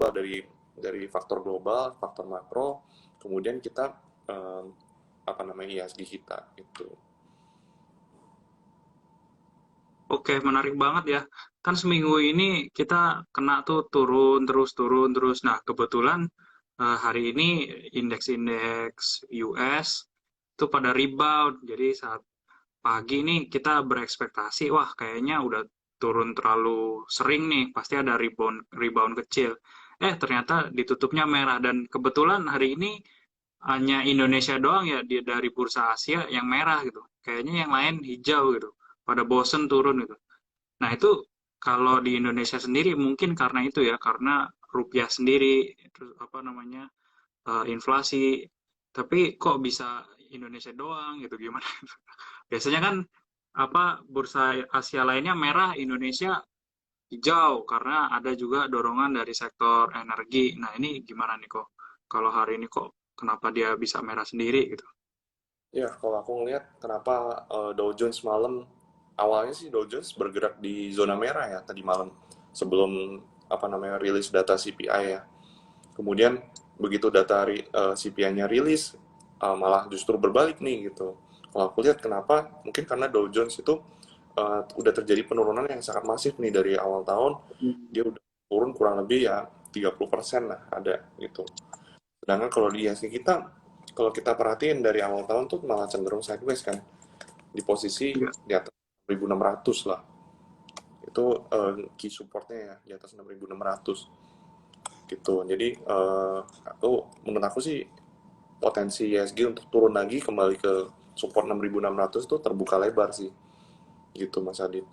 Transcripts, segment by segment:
global, dari faktor global, faktor makro, kemudian kita apa namanya ISG kita itu. Oke, menarik banget ya. Kan seminggu ini kita kena tuh turun terus, turun terus. Nah, kebetulan hari ini indeks-indeks US itu pada rebound. Jadi saat pagi nih kita berekspektasi, wah kayaknya udah turun terlalu sering nih, pasti ada rebound rebound kecil. Ternyata ditutupnya merah dan kebetulan hari ini hanya Indonesia doang ya dari bursa Asia yang merah gitu. Kayaknya yang lain hijau gitu. Pada bosen turun gitu. Nah, itu kalau di Indonesia sendiri mungkin karena itu ya, karena rupiah sendiri, terus apa namanya, inflasi. Tapi kok bisa Indonesia doang gitu, gimana? Biasanya kan apa bursa Asia lainnya merah, Indonesia hijau karena ada juga dorongan dari sektor energi. Nah, ini gimana nih kok? Kalau hari ini kok kenapa dia bisa merah sendiri gitu? Ya, kalau aku ngelihat kenapa Dow Jones malam, awalnya sih Dow Jones bergerak di zona merah ya tadi malam sebelum apa namanya rilis data CPI ya. Kemudian begitu data CPI-nya rilis, malah justru berbalik nih gitu. Kalau aku lihat kenapa, mungkin karena Dow Jones itu udah terjadi penurunan yang sangat masif nih dari awal tahun, dia udah turun kurang lebih ya 30% lah ada gitu. Sedangkan kalau di IHSG kita, kalau kita perhatiin dari awal tahun tuh malah cenderung sideways kan, di posisi Iya. di atas 6.600 lah. Itu key supportnya ya, di atas 6.600 gitu. Jadi menurut aku sih potensi ISG untuk turun lagi kembali ke support 6.600 tuh terbuka lebar sih gitu Mas Adit.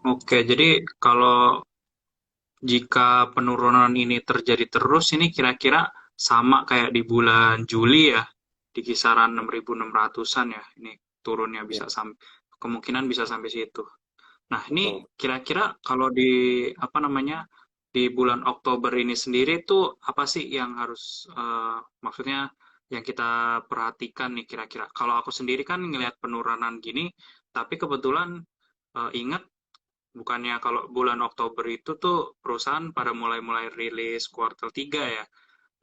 Oke, jadi kalau jika penurunan ini terjadi terus, ini kira-kira sama kayak di bulan Juli ya, di kisaran 6.600-an ya. Ini turunnya Ya, bisa sampai kemungkinan bisa sampai situ. Nah, ini betul. kira-kira kalau di apa namanya di bulan Oktober ini sendiri tuh apa sih yang harus maksudnya yang kita perhatikan nih kira-kira? Kalau aku sendiri kan ngelihat penurunan gini, tapi kebetulan ingat bukannya kalau betul bulan Oktober itu tuh perusahaan pada mulai-mulai rilis kuartal 3 ya.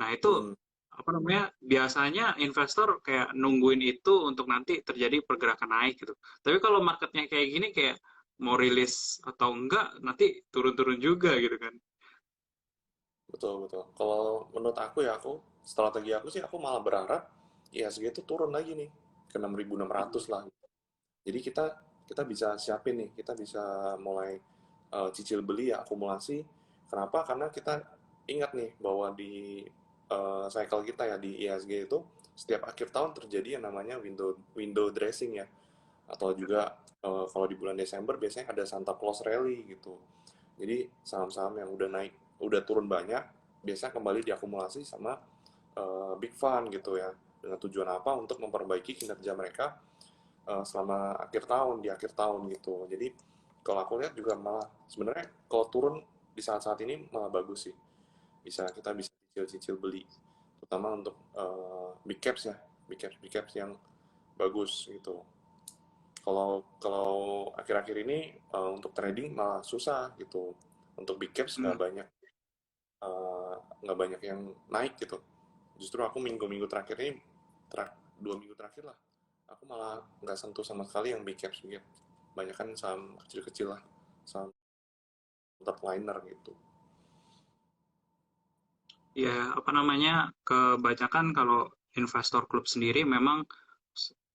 Nah, itu Hmm, apa namanya? Biasanya investor kayak nungguin itu untuk nanti terjadi pergerakan naik gitu. Tapi kalau marketnya kayak gini kayak mau rilis atau enggak nanti turun-turun juga gitu kan. betul betul. Kalau menurut aku ya strategi aku sih aku malah berharap ISG itu turun lagi nih ke 6.600 lah. Jadi kita kita bisa siapin nih, kita bisa mulai cicil beli ya akumulasi. Kenapa? Karena kita ingat nih bahwa di cycle kita ya di ISG itu setiap akhir tahun terjadi yang namanya window window dressing ya, atau juga kalau di bulan Desember biasanya ada Santa Claus Rally gitu. Jadi saham-saham yang udah naik, udah turun banyak, biasa kembali diakumulasi sama big fund gitu ya. Dengan tujuan apa? Untuk memperbaiki kinerja mereka selama akhir tahun, di akhir tahun gitu. Jadi kalau aku lihat juga malah sebenarnya kalau turun di saat-saat ini malah bagus sih. Kita bisa cicil-cicil beli, terutama untuk big caps ya, big caps yang bagus gitu. Kalau kalau akhir-akhir ini untuk trading malah susah gitu. Untuk big caps Hmm. eh, nggak banyak yang naik gitu. Justru aku minggu-minggu terakhir ini, 2 minggu terakhir lah, aku malah nggak sentuh sama sekali yang big caps, big caps. Banyak kan saham kecil-kecil lah, saham top liner gitu. Ya, apa namanya? Kebanyakan kalau investor klub sendiri memang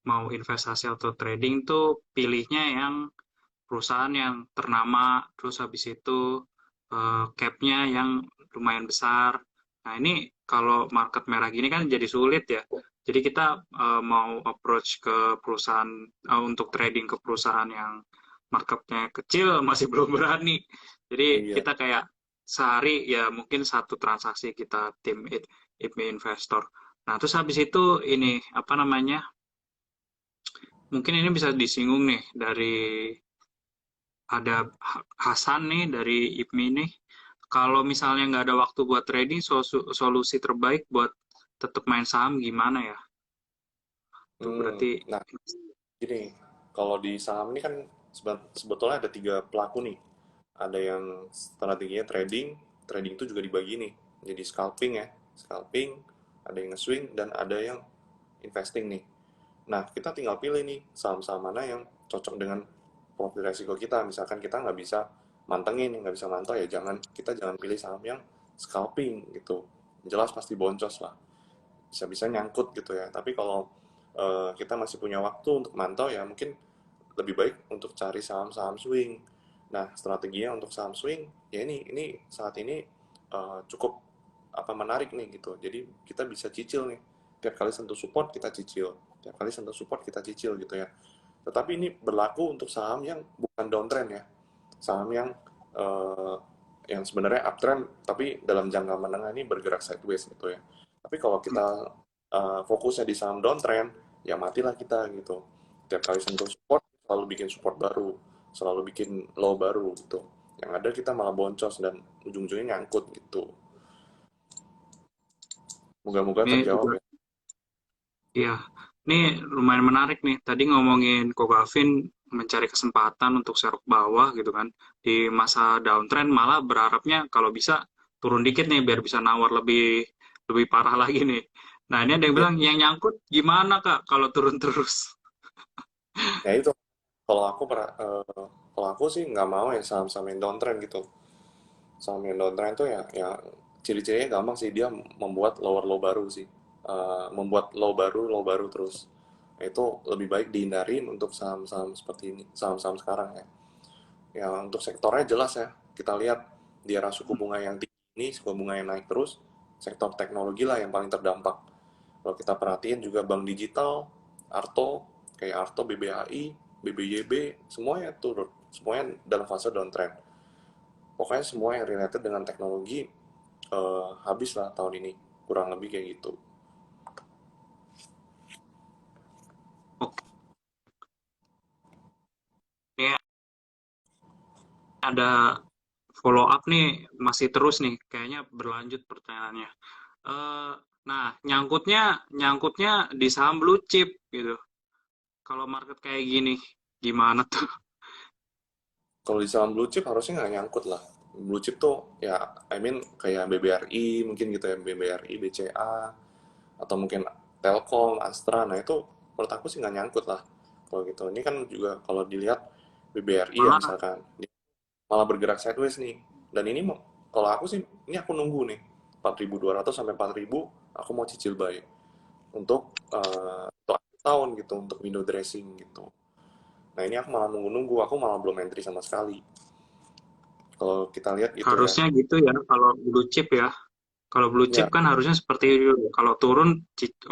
mau investasi atau trading tuh pilihnya yang perusahaan yang ternama, terus habis itu cap-nya yang lumayan besar. Nah, ini kalau market merah gini kan jadi sulit ya. Jadi kita mau approach ke perusahaan untuk trading ke perusahaan yang marketnya kecil masih belum berani. Jadi Iya. kita kayak sehari ya mungkin satu transaksi kita tim investor. Nah, terus habis itu ini apa namanya? Mungkin ini bisa disinggung nih dari ada Hasan nih dari IPMI nih. Kalau misalnya nggak ada waktu buat trading, solusi terbaik buat tetap main saham gimana ya? Tuh berarti Nah, gini, kalau di saham ini kan sebetulnya ada tiga pelaku nih. Ada yang strateginya trading, trading itu juga dibagi nih, jadi scalping ya, scalping, ada yang nge-swing dan ada yang investing nih. Nah, kita tinggal pilih nih saham-saham mana yang cocok dengan profil resiko kita. Misalkan kita nggak bisa mantengin, nggak bisa mantau ya kita jangan pilih saham yang scalping gitu. Jelas pasti boncos lah. Bisa-bisa nyangkut gitu ya. Tapi kalau kita masih punya waktu untuk mantau ya mungkin lebih baik untuk cari saham-saham swing. Nah, strateginya untuk saham swing ya ini saat ini cukup menarik nih gitu. Jadi kita bisa cicil nih. Tiap kali sentuh support kita cicil. Tiap kali sentuh support kita cicil gitu ya. Tetapi ini berlaku untuk saham yang bukan downtrend ya. Saham eh, yang sebenarnya uptrend tapi dalam jangka menengah ini bergerak sideways gitu ya. Tapi kalau kita fokusnya di saham downtrend, ya matilah kita gitu. Tiap kali sentuh support, selalu bikin support baru, selalu bikin low baru gitu. Yang ada kita malah boncos dan ujung-ujungnya nyangkut gitu. Moga-moga Ini terjawab juga, ya. ya, ini lumayan menarik nih. Tadi ngomongin Ko Gavin mencari kesempatan untuk serok bawah gitu kan. Di masa downtrend malah berharapnya kalau bisa turun dikit nih biar bisa nawar lebih lebih parah lagi nih. Nah, ini ada yang Ya, bilang yang nyangkut gimana Kak kalau turun terus? ya itu. Kalau aku kalau aku sih nggak mau ya saham-saham yang downtrend gitu. Saham yang downtrend tuh ya ciri-cirinya gampang sih dia membuat lower low baru sih. Membuat low baru terus. Nah, itu lebih baik dihindarin untuk saham-saham seperti ini, saham-saham sekarang ya. Ya untuk sektornya jelas ya. Kita lihat di era suku bunga yang tinggi ini, suku bunga yang naik terus, sektor teknologi lah yang paling terdampak. Kalau kita perhatiin juga bank digital, Arto, kayak Arto, BBHI, BBYB, semuanya turun. Semuanya dalam fase downtrend. Pokoknya semua yang related dengan teknologi habis lah tahun ini. Kurang lebih kayak gitu. Oke, ini ada follow up nih, masih terus nih, kayaknya berlanjut pertanyaannya. Eh, nah, nyangkutnya nyangkutnya di saham blue chip gitu. Kalau market kayak gini, gimana tuh? Kalau di saham blue chip harusnya nggak nyangkut lah. Blue chip tuh ya, I mean kayak BBRI mungkin gitu ya, BBRI, BCA, atau mungkin Telkom, Astra. Nah itu menurut aku sih nggak nyangkut lah. Kalau gitu, ini kan juga kalau dilihat BBRI ya Malah misalkan, malah bergerak sideways nih. Dan ini kalau aku sih, ini aku nunggu nih 4.200 sampai 4.000, aku mau cicil buy untuk akhir tahun gitu, untuk window dressing gitu. Nah ini aku malah nunggu-nunggu, aku malah belum entry sama sekali. Kalau kita lihat gitu ya. harusnya gitu ya kalau blue chip ya. Kalau blue chip Ya, kan harusnya seperti itu. Kalau turun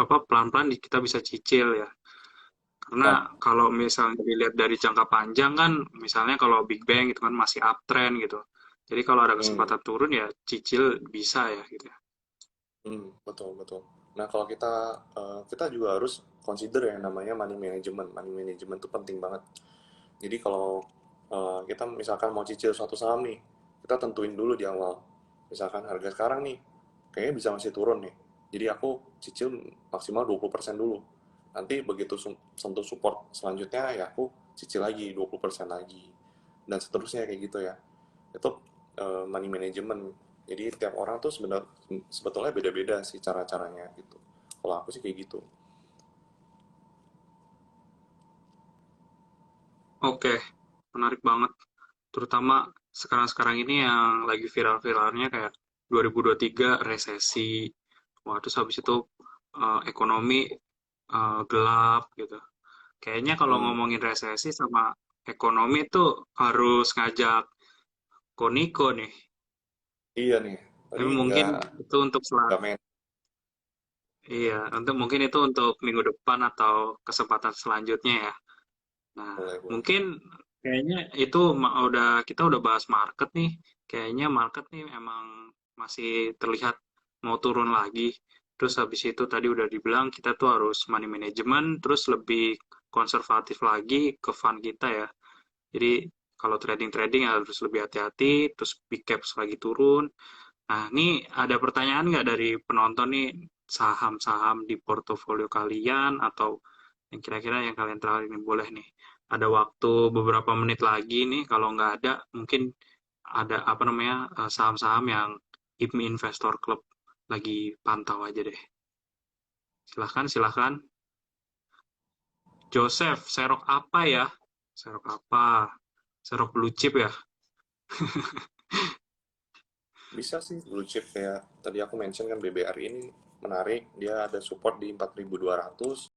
apa pelan-pelan kita bisa cicil ya. Karena ya, kalau misalnya dilihat dari jangka panjang kan, misalnya kalau Big Bang itu kan masih uptrend gitu. Jadi kalau ada hmm, kesempatan turun ya cicil bisa ya gitu ya. betul betul. Nah kalau kita juga harus consider yang namanya money management. Money management itu penting banget. Jadi kalau kita misalkan mau cicil suatu saham nih, kita tentuin dulu di awal. Misalkan harga sekarang nih, kayaknya bisa masih turun nih. Jadi aku cicil maksimal 20% dulu. Nanti begitu sentuh support selanjutnya ya aku cicil lagi 20% lagi. Dan seterusnya kayak gitu ya. Itu money management. Jadi tiap orang tuh sebetulnya beda-beda sih cara-caranya gitu. Kalau aku sih kayak gitu. Oke, menarik banget. Terutama sekarang-sekarang ini yang lagi viral-viralnya kayak 2023 resesi. Wah, terus habis itu ekonomi gelap gitu. Kayaknya kalau Hmm, ngomongin resesi sama ekonomi tuh harus ngajak Koniko nih. iya nih. Tapi Tapi mungkin itu untuk nggak main. iya, untuk mungkin itu untuk minggu depan atau kesempatan selanjutnya ya. Nah, Boleh, boleh. mungkin kayaknya itu kita udah bahas market nih. Kayaknya market nih emang masih terlihat mau turun lagi. Terus habis itu tadi udah dibilang kita tuh harus money management, terus lebih konservatif lagi ke fund kita ya. Jadi kalau trading-trading harus lebih hati-hati, terus big caps lagi turun. Nah, ini ada pertanyaan nggak dari penonton nih, saham-saham di portofolio kalian atau yang kira-kira yang kalian tertarik ini boleh nih. Ada waktu beberapa menit lagi nih, kalau nggak ada mungkin ada apa namanya saham-saham yang IPMI Investor Club lagi pantau aja deh. Silahkan, silahkan. Joseph, serok apa ya? Serok apa? Serok blue chip ya? Bisa sih blue chip kayak tadi aku mention kan BBRI ini menarik, dia ada support di 4.200.